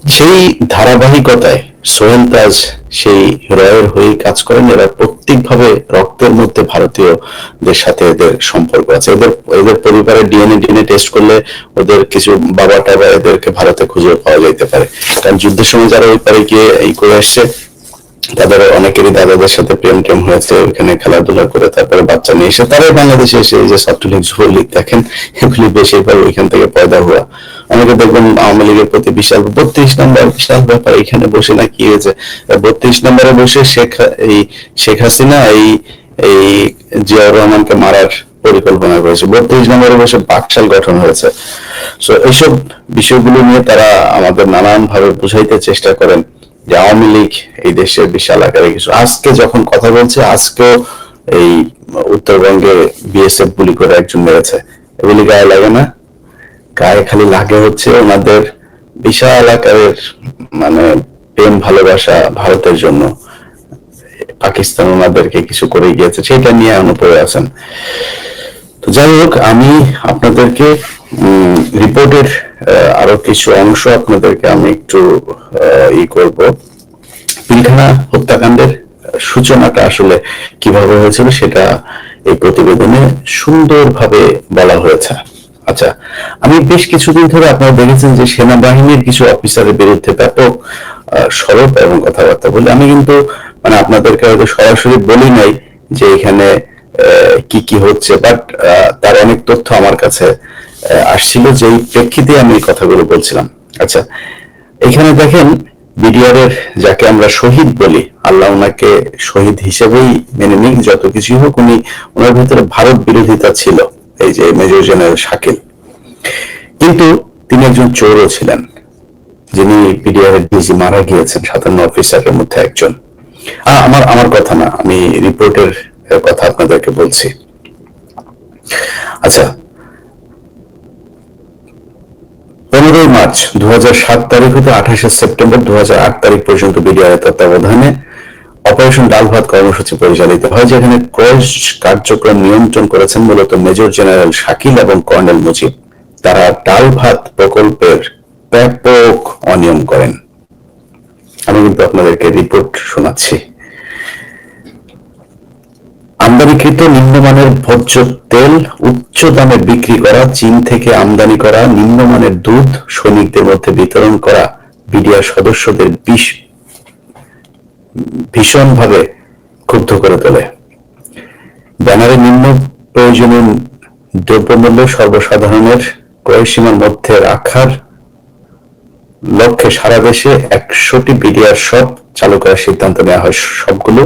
সেই ধারাবাহিকতায় সোহেল তাজ সেই রয়ের হয়ে কাজ করেন। এরা প্রত্যেকভাবে রক্তের মধ্যে ভারতীয়দের সাথে এদের সম্পর্ক আছে। এদের এদের পরিবারের ডিএনএ টেস্ট করলে ওদের কিছু বাবা টাবা এদেরকে ভারতে খুঁজে পাওয়া যাইতে পারে। কারণ যুদ্ধের সময় যারা ওই পারে গিয়ে এই করে আসছে, তাদের অনেকেরই দাদাদের সাথে প্রেম টেম হয়েছে, ওইখানে খেলাধুলা করে তারপরে বাচ্চা নিয়ে এসে তারাই বাংলাদেশে এসে এই যে ছাত্রলীগ যুবলীগ দেখেন, এগুলি বেশিরভাগ ওইখান থেকে পয়দা হওয়া। অনেকে দেখবেন আওয়ামী লীগের প্রতি বিশাল 32 নম্বর বিশাল ব্যাপার, এখানে বসে না কি হয়েছে 32 নম্বরে বসে শেখ হাসিনা এই এই জিয়াউর রহমানকে মারার পরিকল্পনা করেছে। 32 নম্বরে বসে বাকশাল গঠন হয়েছে। সো এইসব বিষয়গুলো নিয়ে তারা আমাদের নানান ভাবে বুঝাইতে চেষ্টা করেন যে আওয়ামী লীগ এই দেশের বিশাল আকারে কিছু। আজকে যখন কথা বলছে, আজকেও এই উত্তরবঙ্গে বিএসএফ গুলি করে একজন মেরেছে। এগুলি গায়ে লাগে না? গায়ে খালি লাগে হচ্ছে ওনাদের বিশাল আকারের মানে প্রেম ভালোবাসা ভারতের জন্য। পাকিস্তান ওনাদেরকে কিছু করে গিয়েছে, সেটা নিয়ে অনুপরে আছেন। তো যাই হোক, আমি আপনাদেরকে রিপোর্টের আরো কিছু অংশ আপনাদেরকে আমি একটু করব। পিলখানা হত্যাকাণ্ডের সূচনাটা আসলে কিভাবে হয়েছিল সেটা এই প্রতিবেদনে সুন্দরভাবে বলা হয়েছে। আচ্ছা, আমি বেশ কিছুদিন ধরে আপনারা দেখেছেন যে সেনাবাহিনীর কিছু অফিসারের বিরুদ্ধে ব্যাপক সরব এবং কথাবার্তা বলে। আমি কিন্তু মানে আপনাদেরকে হয়তো সরাসরি বলি নাই যে এখানে কি কি হচ্ছে, বাট তার অনেক তথ্য আমার কাছে আসছিল, যেই প্রেক্ষিতে আমি এই কথাগুলো বলছিলাম। আচ্ছা, এখানে দেখেন বিডিআর এর যাকে আমরা শহীদ বলি, আল্লাহ ওনাকে শহীদ হিসেবেই মেনে নিক, যত কিছুই হোক, ওনার ভিতরে ভারত বিরোধিতা ছিল, এই যে মেজর জেনারেল শাকিল। কিন্তু তিনি একজন চোরও ছিলেন, যিনি বিডিআর এর ডিজি মারা গিয়েছেন 57 অফিসারের মধ্যে একজন। আমার কথা না, আমি রিপোর্টের কথা আপনাদেরকে বলছি। আচ্ছা, 15 মার্চ 2007 তারিখ হতে 28 সেপ্টেম্বর 2008 তারিখ পর্যন্ত বিডিআর তত্ত্বাবধানে অপারেশন ডাল ভাত কর্মসূচি পরিচালিত হয়, যেখানে ক্রয় কার্যক্রম নিয়ন্ত্রণ করেছেন মূলত মেজর জেনারেল শাকিল এবং কর্নেল মুজিব। তারা ডাল ভাত প্রকল্পের ব্যাপক অনিয়ম করেন। আমি কিন্তু আপনাদেরকে রিপোর্ট শোনাচ্ছি। আমদানিকৃত নিম্নমানের ভোজ্য তেল উচ্চ দামে বিক্রি করা, চীন থেকে আমদানি করা নিম্নমানের দুধ সৈনিকদের মধ্যে বিতরণ করা বিডিআর সদস্যদের ভীষণভাবে ক্ষুব্ধ করে তোলে। ব্যানারে নিম্ন প্রয়োজনীয় দ্রব্যমূল্য সর্বসাধারণের ক্রয়সীমার মধ্যে রাখার লক্ষ্যে সারা দেশে 100টি বিডিআর শপ চালু করার সিদ্ধান্ত নেওয়া হয়। সবগুলো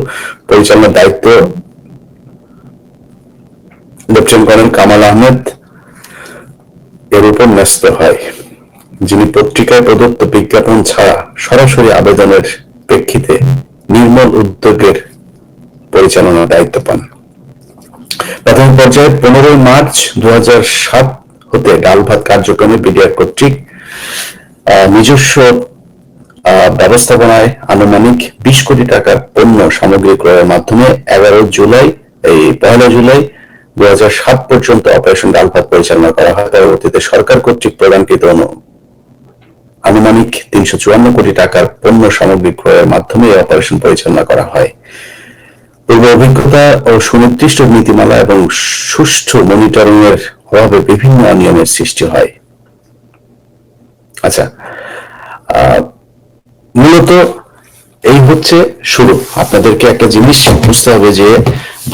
পরিচালনার দায়িত্ব লেফটেন্যান্ট কর্নেল কামাল আহমেদ এর উপর ন্যস্ত হয়, যিনি পত্রিকায় প্রদত্ত বিজ্ঞাপন ছাড়া সরাসরি আবেদনের প্রেক্ষিতে নির্মল উদ্যোগের পরিচালনার দায়িত্ব পান। প্রাথমিক পর্যায়ে 15 মার্চ 2007 হতে ডাল ভাত কার্যক্রমে বিডিআর কর্তৃক নিজস্ব ব্যবস্থাপনায় আনুমানিক 20 কোটি টাকার পণ্য সামগ্রী ক্রয়ের মাধ্যমে 1 জুলাই 2007 পর্যন্ত অপারেশন ডাল ভাত পরিচালনা করা হয়। পরবর্তীতে সরকার কর্তৃক প্রদানকৃত আনুমানিক 354 কোটি টাকার পণ্য সামগ্রী ক্রয়ের মাধ্যমে এই অপারেশন পরিচালনা করা হয়। পূর্ব অভিজ্ঞতা ও সুনির্দিষ্ট নীতিমালা এবং সুষ্ঠু মনিটরিং এর অভাবে বিভিন্ন অনিয়মের সৃষ্টি হয়। আচ্ছা, মূলত এই হচ্ছে শুরু। আপনাদেরকে একটা জিনিস বুঝতে হবে যে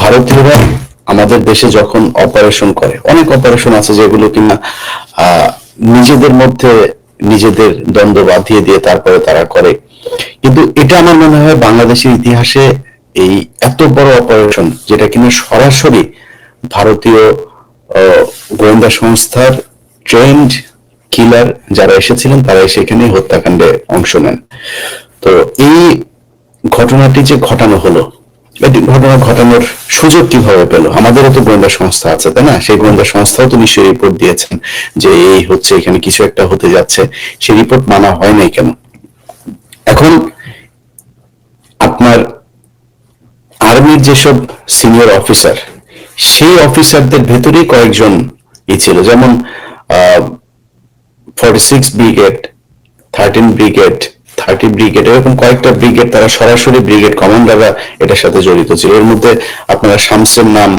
ভারতীয়রা আমাদের দেশে যখন অপারেশন করে, অনেক অপারেশন আছে যেগুলো কিনা নিজেদের মধ্যে নিজেদের দ্বন্দ্ব বাঁধিয়ে দিয়ে তারপরে তারা করে, কিন্তু এটা আমার মনে হয় বাংলাদেশের ইতিহাসে এই এত বড় অপারেশন, যেটা কিনা সরাসরি ভারতীয় গোয়েন্দা সংস্থার ট্রেন্ড কিলার যারা এসেছিলেন তারা সেখানে হত্যাকাণ্ডে অংশ নেন। তো এই ঘটনাটি যে ঘটানো হলো, এটি ঘটনা ঘটানোর সুযোগ কিভাবে পেল? আমাদেরও তো গোয়েন্দা সংস্থা আছে, তাই না? সেই গোয়েন্দা সংস্থাও তো নিশ্চয়ই রিপোর্ট দিয়েছেন যে এই হচ্ছে, এখানে কিছু একটা হতে যাচ্ছে। সেই রিপোর্ট মানা হয় নাই কেন? এখন আপনার আর্মির যেসব সিনিয়র অফিসার, সেই অফিসারদের ভেতরেই কয়েকজন ছিল, যেমন 46 ব্রিগেড ব্রিগেড, 30 ব্রিগেড, এরকম কয়েকটা ব্রিগেড, তারা সরাসরি ব্রিগেড কমান্ডাররা এটার সাথে জড়িত ছিল। এর মধ্যে আপনারা শামসের নাম,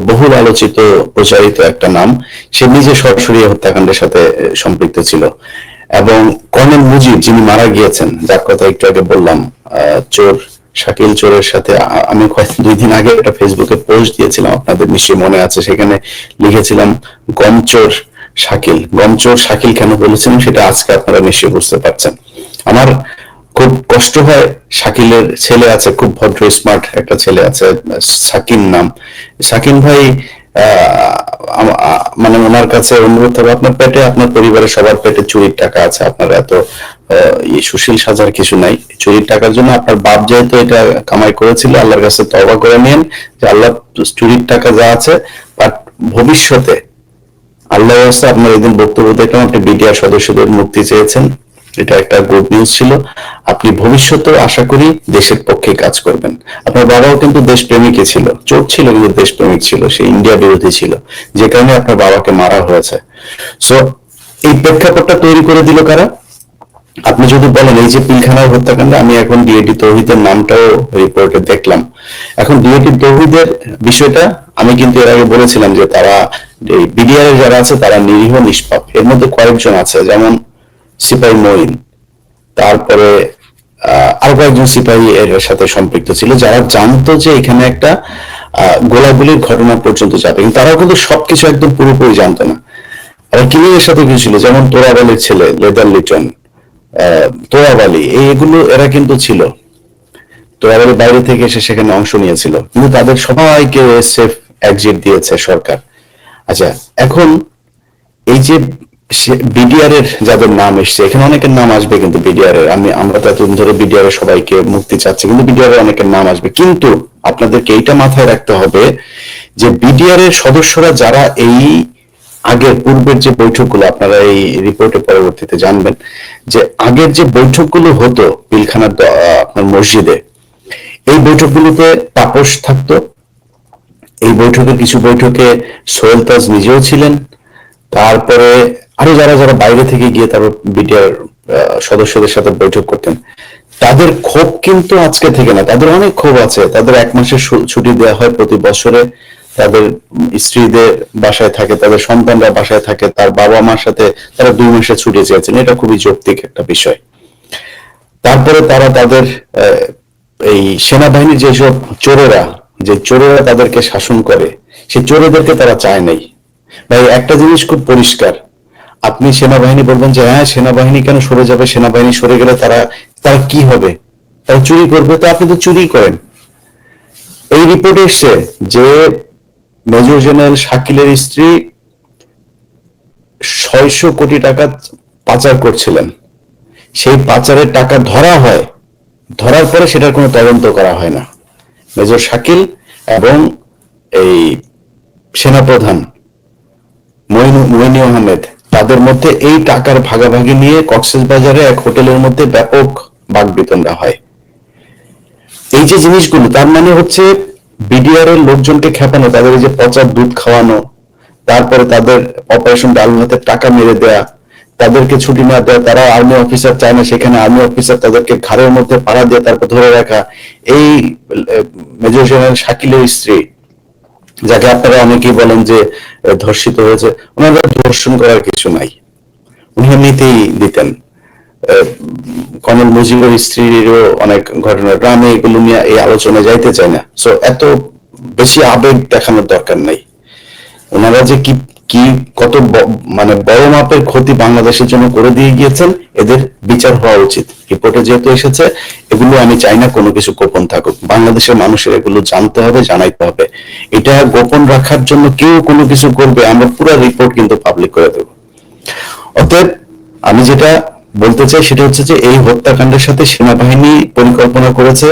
বহুল আলোচিত প্রচারিত একটা নাম, সে নিজে সরাসরি হত্যাকাণ্ডের সাথে সম্পৃক্ত ছিল। এবং কর্নেল মুজিব যিনি মারা গিয়েছেন, যার কথা একটু আগে বললাম, চোর শাকিল চোরের সাথে আমি 2 দিন আগে একটা ফেসবুকে পোস্ট দিয়েছিলাম, আপনাদের নিশ্চয়ই মনে আছে। সেখানে লিখেছিলাম গমচোর শাকিল। গমচোর শাকিল কেন বলেছিলাম সেটা আজকে আপনারা নিশ্চয়ই বুঝতে পারছেন। আমার খুব কষ্ট হয়, শাকিলের ছেলে আছে, খুব ভদ্র স্মার্ট একটা ছেলে আছে, সাকিন নাম। সাকিন ভাই মানে ওনার কাছে অনুরোধ হবে, আপনার পেটে, আপনার পরিবারের সবার পেটে চুরির টাকা আছে, আপনার এত সুশীল সাজার কিছু নাই। চুরির টাকার জন্য আপনার বাপ যেহেতু এটা কামাই করেছিল, আল্লাহর কাছে তওবা করে নিন যে আল্লাহ, চুরির টাকা যা আছে, বাট ভবিষ্যতে আল্লাহ আপনার এদিন বক্তব্য দেখলাম আপনি বিডিআর সদস্যদের মুক্তি চেয়েছেন, এটা একটা গুড নিউজ ছিল। আপনি ভবিষ্যতেও আশা করি দেশের পক্ষে কাজ করবেন। আপনার বাবাও কিন্তু দেশপ্রেমিকই ছিল, চোর ছিল কিন্তু দেশপ্রেমিক ছিল, সে ইন্ডিয়া বিরোধী ছিল, যে কারণে আপনার বাবাকে মারা হয়েছে। সো এই প্রেক্ষাপটটা তৈরি করে দিল কারা? আপনি যদি বলেন এই যে পিলখানার হত্যাকাণ্ড, আমি এখন ডিএটি তৌহিদের নামটাও রিপোর্টে দেখলাম। এখন ডিএটি তৌহিদের বিষয়টা আমি কিন্তু এর আগে বলেছিলাম যে তারা, বিডিআর এর যারা আছে তারা নিরীহ নিষ্পাপ। এর মধ্যে কয়েকজন আছে, যেমন সিপাহী মঈন, তারপরে আরো কয়েকজন সিপাহী এর সাথে সম্পৃক্ত ছিল, যারা জানতো যে এখানে একটা গোলাগুলির ঘটনা পর্যন্ত যাবে, কিন্তু তারাও কিন্তু সবকিছু একদম পুরোপুরি জানতো না। আবার কিলিংয়ের সাথে কিছু ছিল, যেমন তোরাব আলীর ছেলে লেদার লিটন, তোরাব আলী, এইগুলো এরা কিন্তু ছিল। তোরাব আলী বাইরে থেকে এসে সেখানে অংশ নিয়েছিল, কিন্তু তাদের সবাইকে সেফ এক্সিট দিয়েছে সরকার। আচ্ছা, এখন এই যে বিডিআর এর যাদের নাম এসছে, এখানে অনেকের নাম আসবে, কিন্তু বিডিআর এর আমরা তো এতদিন ধরে বিডিআর এর সবাইকে মুক্তি চাচ্ছি, কিন্তু বিডিআর এর অনেকের নাম আসবে। কিন্তু আপনাদেরকে এইটা মাথায় রাখতে হবে যে বিডিআর এর সদস্যরা যারা এই আগের পূর্বের যে বৈঠকগুলো, আপনারা এই রিপোর্টে পরবর্তীতে জানবেন যে আগের যে বৈঠকগুলো হতো পিলখানার আপনার মসজিদে, এই বৈঠকগুলোতে তাপস থাকতো। এই বৈঠকে কিছু বৈঠকে সোহেল তাজ নিজেও ছিলেন, তারপরে আরো যারা যারা বাইরে থেকে গিয়ে তারপর বিডিআর সদস্যদের সাথে বৈঠক করতেন। তাদের ক্ষোভ কিন্তু আজকে থেকে না, তাদের অনেক ক্ষোভ আছে। তাদের 1 মাসের ছুটি দেওয়া হয় প্রতি বছরে, তাদের স্ত্রীদের বাসায় থাকে, তাদের সন্তানরা বাসায় থাকে, তার বাবা মার সাথে তারা 2 মাসের ছুটি চেয়েছেন, এটা খুবই যৌক্তিক একটা বিষয়। তারপরে তারা তাদের এই সেনাবাহিনীর যেসব চোরেরা, যে চোরেরা তাদেরকে শাসন করে, সেই চোরেদেরকে তারা চায় নাই। ভাই একটা জিনিস খুব পরিষ্কার, আপনি সেনাবাহিনী বলবেন যে হ্যাঁ সেনাবাহিনী কেন সরে যাবে, সেনাবাহিনী সরে গেলে তারা তারা কি হবে, তারা চুরি করবে, তো আপনি তো চুরি করেন। এই রিপোর্ট এসছে যে মেজর জেনারেল শাকিলের স্ত্রী 600 কোটি টাকা পাচার করছিলেন, সেই পাচারের টাকা ধরা হয়, ধরার পরে সেটার কোনো তদন্ত করা হয় না। মেজর শাকিল এবং এই সেনাপ্রধান মইনু আহমেদ, তাদের মধ্যে এই টাকার ভাগাভাগি নিয়ে কক্সবাজারে এক হোটেলের মধ্যে ব্যাপক বাকবিতণ্ডা হয়। এই যে জিনিসগুলো, তার মানে হচ্ছে বিডিআর এর লোকজনকে খেপানো, তাদের এই যে পচা দুধ খাওয়ানো, তারপরে তাদের অপারেশন ডাল ভাতের টাকা মেরে দেয়া, তাদেরকে ছুটি না দেওয়া, তারা আর্মি অফিসার চায় না, সেখানে আর্মি অফিসার তাদেরকে ঘাড়ের মধ্যে পাড়া দিয়ে তারপর ধরে রাখা। এই মেজর জেনারেল শাকিলের স্ত্রী, যাকে আপনারা অনেকেই বলেন যে ধর্ষিত হয়েছে, ওনাদের ধর্ষণ করার কিছু নাই, উনি এমনিতেই দিতেন। কর্নেল মুজিবের স্ত্রীরও অনেক ঘটনা, গ্রামে এগুলো নিয়ে এই আলোচনায় যাইতে চাই না। সো এত বেশি আবেগ দেখানোর দরকার নাই। ওনারা যে কি কি কত মানে বড় মাপের ক্ষতি বাংলাদেশের জন্য করে দিয়ে গিয়েছেন, এদের বিচার হওয়া উচিত। রিপোর্টে যেহেতু এসেছে, এগুলো আমি চাই না কোনো কিছু গোপন থাকুক, বাংলাদেশের মানুষের এগুলো জানতে হবে, জানাইতে হবে। এটা গোপন রাখার জন্য কেউ কোনো কিছু করবে, আমরা পুরো রিপোর্ট কিন্তু পাবলিক করে দেব। অতএব আমি যেটা বলতে চাই সেটা হচ্ছে যে এই হত্যাকাণ্ডের সাথে সেনাবাহিনী পরিকল্পনা করেছে,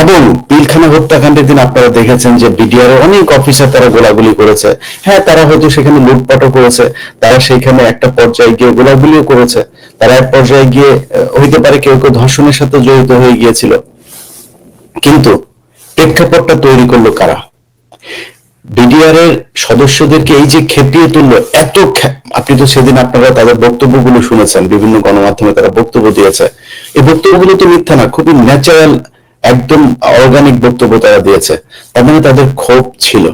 এবং পিলখানা হত্যাকাণ্ডের দিন আপনারা দেখেছেন যে বিডিআর এর অনেক অফিসার তারা গোলাগুলি করেছে। হ্যাঁ, তারা হয়তো সেখানে লুটপাটও করেছে, তারা সেখানে একটা পর্যায়ে গিয়ে গোলাগুলিও করেছে, তারা এক পর্যায়ে গিয়ে হইতে পারে কেউ কেউ ধর্ষণের সাথে জড়িত হয়ে গিয়েছিল। কিন্তু প্রেক্ষাপটটা তৈরি করলো কারা? বিডিআর এর সদস্যদেরকে এই যে খেপিয়ে তুললো, আপনি তো সেদিন আপনারা তাদের বক্তব্যগুলো শুনেছেন, বিভিন্ন গণমাধ্যমে তারা বক্তব্য দিয়েছে। এই বক্তব্যগুলো তো মিথ্যা না, খুবই ন্যাচারাল, একদম অর্গানিক বক্তব্য তারা দিয়েছে। তার মানে তাদের ক্ষোভ ছিল।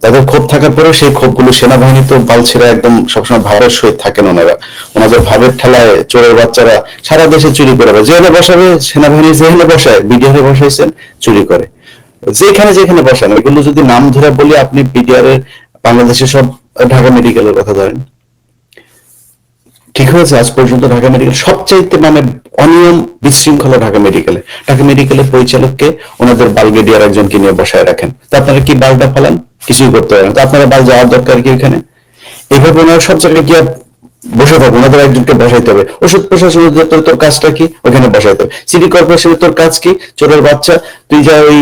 তাদের ক্ষোভ থাকার পরেও সেই ক্ষোভগুলো সেনাবাহিনী তো বালছেরা একদম সবসময় ভাবের সহিত থাকেন ওনারা। ওনাদের ভাবের ঠেলায় চোরের বাচ্চারা সারা দেশে চুরি করে, যেখানে বসাবে সেনাবাহিনী, যেখানে বসায় বিডিআর এ বসাইছেন চুরি করে, যেখানে যেখানে বসান। এগুলো যদি নাম ধরে বলি, আপনি বিডিআর এর বাংলাদেশের সব, ঢাকা মেডিকেলের কথা ধরেন, ঠিক হয়েছে আজ পর্যন্ত ঢাকা মেডিকেল সবচাইতে মানে অনিয়ম বিশৃঙ্খলা ঢাকা মেডিকেলে। ঢাকা মেডিকেলের পরিচালককে ওনাদের ব্রিগেডিয়ার একজনকে নিয়ে বসায় রাখেন। তো আপনারা কি বালটা ফেলান? কিছুই করতে পারেন। তো আপনারা বাল যাওয়ার দরকার কি এখানে? এইভাবে ওনারা সব জায়গায় গিয়ে বসে থাকবো, ওনাদের একজনকে বসাইতে হবে। ওষুধ প্রশাসন অধিদপ্তর তোর কাজটা কি? ওখানে বসাইতে হবে। সিটি কর্পোরেশনের তোর কাজ কি? চোরের বাচ্চা, তুই যা ওই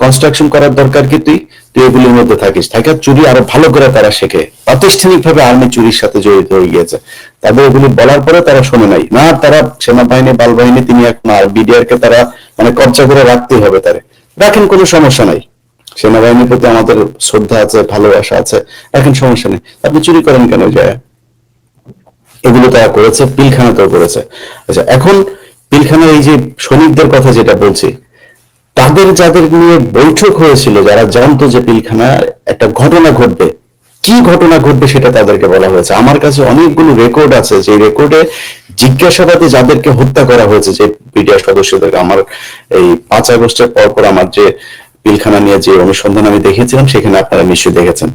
কনস্ট্রাকশন করার দরকার কি? তুই তুই এগুলির মধ্যে থাকিস, থাকে চুরি আরো ভালো করে তারা শেখে। প্রাতিষ্ঠানিক ভাবে আর্মি চুরির সাথে জড়িত হয়ে গিয়েছে। তাদের এগুলি বলার পরে তারা শোনে নাই না। তারা সেনাবাহিনী, বালবাহিনী, তিনি এখন আর বিডিআর কে তারা মানে কবজা করে রাখতেই হবে। তারা রাখেন, কোনো সমস্যা নাই। সেনাবাহিনীর প্রতি আমাদের শ্রদ্ধা আছে, ভালোবাসা আছে, এখন সমস্যা নেই। আপনি চুরি করেন কেন যায়? এগুলো তারা করেছে, পিলখানাতেও করেছে। আচ্ছা, এখন পিলখানার এই যে সৈনিকদের কথা যেটা বলছি, তাদের যাদের নিয়ে বৈঠক হয়েছিল, যারা জানতো যে পিলখানা একটা ঘটনা ঘটবে, কি ঘটনা ঘটবে সেটা তাদেরকে বলা হয়েছে। আমার কাছে অনেকগুলো রেকর্ড আছে, যে রেকর্ডে জিজ্ঞাসাবাদে যাদেরকে হত্যা করা হয়েছে, যে বিডিআর সদস্যদেরকে, আমার এই 5 আগস্টের পর আমার যে পিলখানা নিয়ে যে অনুসন্ধান আমি দেখেছিলাম, সেখানে আপনারা নিশ্চয়ই দেখেছেন।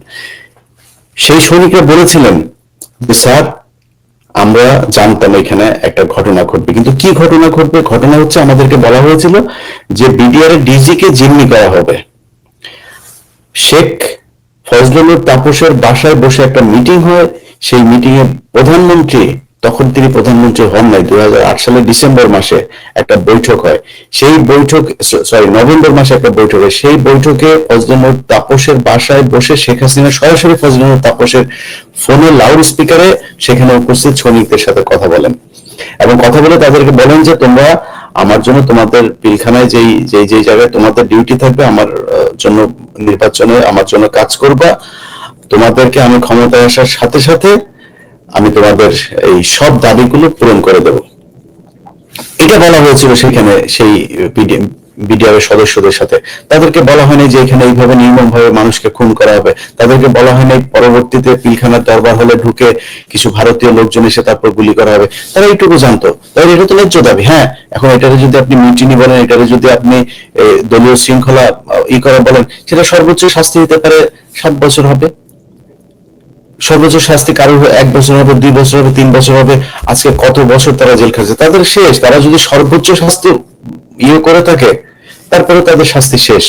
সেই সৈনিকরা বলেছিলেন যে স্যার, আমরা জানতাম এখানে একটা ঘটনা ঘটবে, কিন্তু কি ঘটনা ঘটবে? ঘটনা হচ্ছে, আমাদেরকে বলা হয়েছিল যে বিডিআর এর ডিজি কে জিম্মি করা হবে। শেখ ফজলুল তাপসের বাসায় বসে একটা মিটিং হয়। সেই মিটিং এ প্রধানমন্ত্রী, তখন তিনি প্রধানমন্ত্রী হন নাই, 2008 সালের ডিসেম্বর মাসে একটা বৈঠক হয়। সেই বৈঠক, সরি, নভেম্বর মাসে একটা বৈঠক হয়। সেই বৈঠকে ফজলুল তাপসের বাসায় বসে শেখ হাসিনা সরাসরি ফজলুল তাপসের ফোনে লাউড স্পিকারে সেখানে উপস্থিত সৈনিকদের সাথে কথা বলেন, এবং কথা বলে তাদেরকে বলেন যে তোমরা আমার জন্য, তোমাদের পিলখানায় যেই যেই যেই জায়গায় তোমাদের ডিউটি থাকবে, আমার জন্য নির্বাচনে আমার জন্য কাজ করবা। তোমাদেরকে আমি ক্ষমতায় আসার সাথে সাথে আমি তোমাদের এই সব দাবিগুলো পূরণ করে দেব। এটা বলা হয়েছিল সেখানে সেই বিডিআর এর সদস্যদের সাথে। তাদেরকে বলা হয়নি যে এখানে এইভাবে নির্মম ভাবে মানুষকে খুন করা হবে। তাদেরকে বলা হয়নি পরবর্তীতে পিলখানার দরবার হলে ঢুকে কিছু ভারতীয় লোকজন এসে তারপর গুলি করা হবে। তারা এইটুকু জানতো। তাই এটা তো ন্যায্য দাবি। হ্যাঁ, এখন এটারে যদি আপনি মিউটিনি বলেন, এটারে যদি আপনি দলীয় শৃঙ্খলা করা বলেন, সেটা সর্বোচ্চ শাস্তি হতে পারে 7 বছর হবে। সর্বোচ্চ শাস্তি কারোর 1 বছর হবে, 2 বছর হবে, 3 বছর হবে। আজকে কত বছর তারা জেল খাচ্ছে, তাদের শেষ। তারা যদি সর্বোচ্চ শাস্তি করে থাকে, তারপরে তাদের শাস্তি শেষ।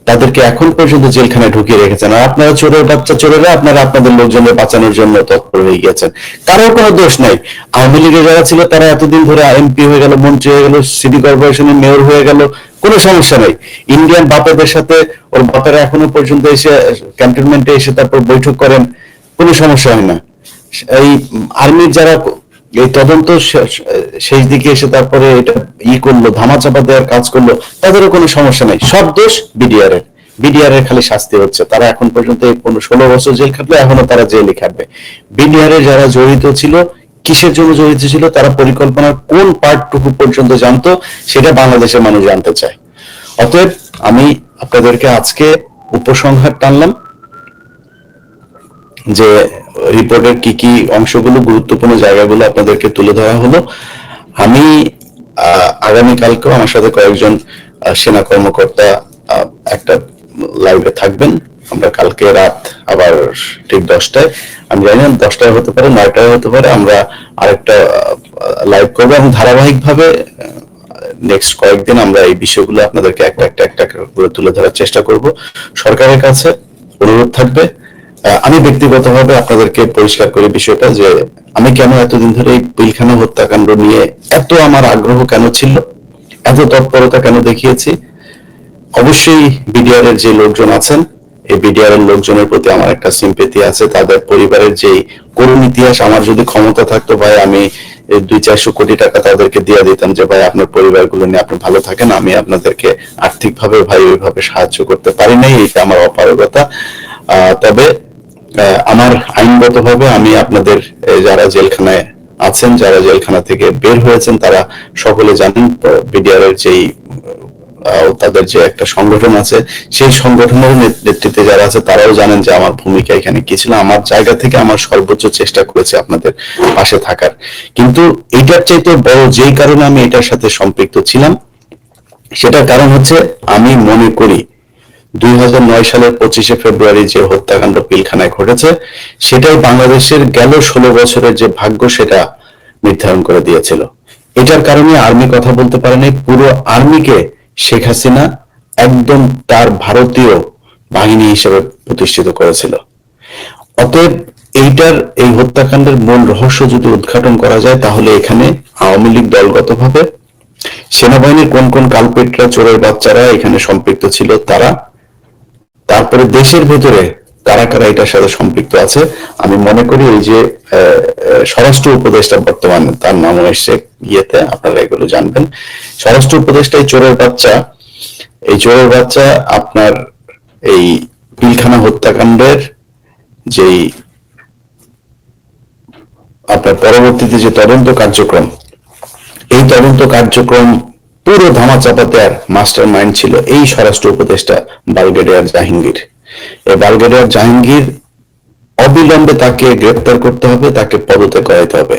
তাদেরকে এখন পর্যন্ত জেলখানায় ঢুকিয়ে রেখেছেন। আর আপনারা চোরের বাচ্চা চোরেরা, আপনারা আপনাদের লোকজনের বাঁচানোর জন্য তৎপর হয়ে গিয়েছেন। কারোর কোনো দোষ নাই। আওয়ামী লীগের যারা ছিল, তারা এতদিন ধরে এমপি হয়ে গেল, মন্ত্রী হয়ে গেল, সিটি কর্পোরেশনের মেয়র হয়ে গেল, কোনো সমস্যা নাই। ইন্ডিয়ান বাপেদের সাথে ওর বাপেরা এখনো পর্যন্ত এসে ক্যান্টনমেন্টে এসে তারপর বৈঠক করেন, কোনো সমস্যা হয় না। এই আর্মির যারা এই তদন্ত শেষ দিকে এসে তারপরে এটা করলো, ধামাচাপা দেওয়ার কাজ করলো, তাদেরও কোনো সমস্যা নাই। সব দোষ বিডিআর এর। বিডিআর এর খালি শাস্তি হচ্ছে। তারা এখন পর্যন্ত 16 বছর জেল খাটলো, এখনো তারা জেলে খাটবে। বিডিআর এর যারা জড়িত ছিল, কিসের জন্য জড়িত ছিল, তারা পরিকল্পনার কোন পার্টটুকু পর্যন্ত জানতো, সেটা বাংলাদেশের মানুষ জানতে চায়। অতএব আমি আপনাদেরকে আজকে উপসংহার টানলাম যে রিপোর্টের কি কি অংশগুলো, গুরুত্বপূর্ণ জায়গাগুলো আপনাদেরকে তুলে ধরা হলো। আমি আগামীকালকেও আমার সাথে কয়েকজন সেনা কর্মকর্তা একটা লাইভে থাকবেন। আমরা কালকে রাত আবার ঠিক 10টায়, আমি জানি না 10টায় হতে পারে, 9টায় হতে পারে, আমরা আরেকটা লাইভ করবো, এবং ধারাবাহিকভাবে নেক্সট কয়েকদিন আমরা এই বিষয়গুলো আপনাদেরকে একটা একটা একটা করে তুলে ধরার চেষ্টা করব। সরকারের কাছে অনুরোধ থাকবে, আমি ব্যক্তিগতভাবে আপনাদেরকে পরিষ্কার করি বিষয়টা, যে আমি কেন এতদিন ধরে এই পিলখানা হত্যাকাণ্ড নিয়ে এত আমার আগ্রহ কেন ছিল, এত তৎপরতা কেন দেখিয়েছি। অবশ্যই বিডিআর এর যে লোকজন আছেন, এই বিডিআর এর লোকজনের প্রতি আমার একটা সিম্পেথি আছে। তাদের পরিবারের যে করুণ ইতিহাস, আমার যদি ক্ষমতা থাকতো ভাই, আমি এই 200-400 কোটি টাকা তাদেরকে দিয়ে দিতাম যে ভাই আপনার পরিবারগুলো নিয়ে আপনি ভালো থাকেন, আমি আপনাদেরকে আর্থিকভাবে ভাই ওইভাবে সাহায্য করতে পারি নাই, এটা আমার অপারগতা। তবে আমার আইনগতভাবে আমি আপনাদের যারা জেলখানায় আছেন, যারা জেলখানা থেকে বের হয়েছেন, তারা সকলে জানেন বিডিআর এর যেই তাদের যে একটা সংগঠন আছে, সেই সংগঠনের নেতৃত্বে যারা আছে তারাও জানেন যে আমার ভূমিকা এখানে কি ছিল। আমার জায়গা থেকে আমার সর্বোচ্চ চেষ্টা করেছে আপনাদের পাশে থাকার। কিন্তু এটার চাইতে বড় যেই কারণে আমি এটার সাথে সম্পৃক্ত ছিলাম, সেটার কারণ হচ্ছে আমি মনে করি 2009 সালের 25শে ফেব্রুয়ারি যে হত্যাকাণ্ড পিলখানায় ঘটেছে, সেটাই বাংলাদেশের গেল 16 বছরের যে ভাগ্য সেটা নির্ধারণ করে দিয়েছিল। এটার কারণে আর্মি কথা বলতে পারেনি, পুরো আর্মিকে শেখ হাসিনা একদম তার ভারতীয় বাহিনী হিসেবে প্রতিষ্ঠিত করেছিল। অতএব এই হত্যাকাণ্ডের মূল রহস্য যদি উদ্ঘাটন করা যায়, তাহলে এখানে আওয়ামী লীগ দলগতভাবে, সেনাবাহিনীর কোন কোন কালপেটরা, চোরের বাচ্চারা এখানে সম্পৃক্ত ছিল তারা, তারপরে দেশের ভেতরে কারা কারা এটার সাথে সম্পৃক্ত আছে। আমি মনে করি এই যে স্বরাষ্ট্র উপদেষ্টা, বর্তমানে তার নাম এসছে ইয়েতে, আপনারা এগুলো জানবেন, স্বরাষ্ট্র উপদেষ্টা এই চোরের বাচ্চা আপনার এই পিলখানা হত্যাকাণ্ডের যেই আপনার পরবর্তীতে যে তদন্ত কার্যক্রম, এই তদন্ত কার্যক্রম পুরো ধামাচাপাতে আর মাস্টার মাইন্ড ছিল এই স্বরাষ্ট্র উপদেষ্টা ব্রিগেডিয়ার জাহাঙ্গীর। এই ব্রিগেডিয়ার জাহাঙ্গীর অবিলম্বে তাকে গ্রেপ্তার করতে হবে, তাকে পদত্যাগ করাইতে হবে।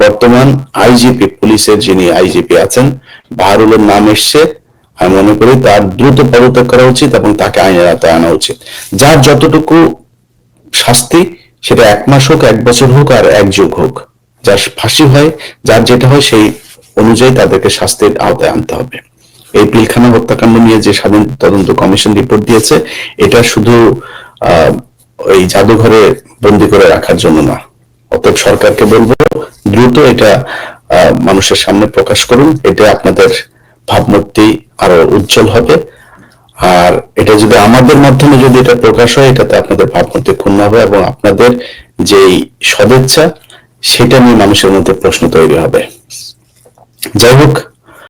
বর্তমান আইজিপি, পুলিশের যিনি আইজিপি আছেন, বাহারুলের নাম এসছে, আমি মনে করি তার দ্রুত পদত্যাগ করা উচিত এবং তাকে আইনের আওতায় আনা উচিত। যার যতটুকু শাস্তি, সেটা 1 মাস হোক, 1 বছর হোক, আর 1 যুগ হোক, যার ফাঁসি হয়, যার যেটা হয় সেই অনুযায়ী তাদেরকে শাস্তির আওতায় আনতে হবে। এই পিলখানা হত্যাকাণ্ড নিয়ে যে স্বাধীন তদন্ত কমিশন রিপোর্ট দিয়েছে, এটা শুধু ওই জাদুঘরে বন্দি করে রাখার জন্য না। অতএব সরকারকে বলবো দ্রুত এটা মানুষের সামনে প্রকাশ করুন, এটা আপনাদের ভাবমূর্তি আরো উজ্জ্বল হবে। আর এটা যদি আমাদের মাধ্যমে যদি এটা প্রকাশ হয়, এটাতে আপনাদের ভাবমূর্তি ক্ষুণ্ণ হবে এবং আপনাদের যেই সদিচ্ছা, সেটা নিয়ে মানুষের মধ্যে প্রশ্ন তৈরি হবে। যাই হোক,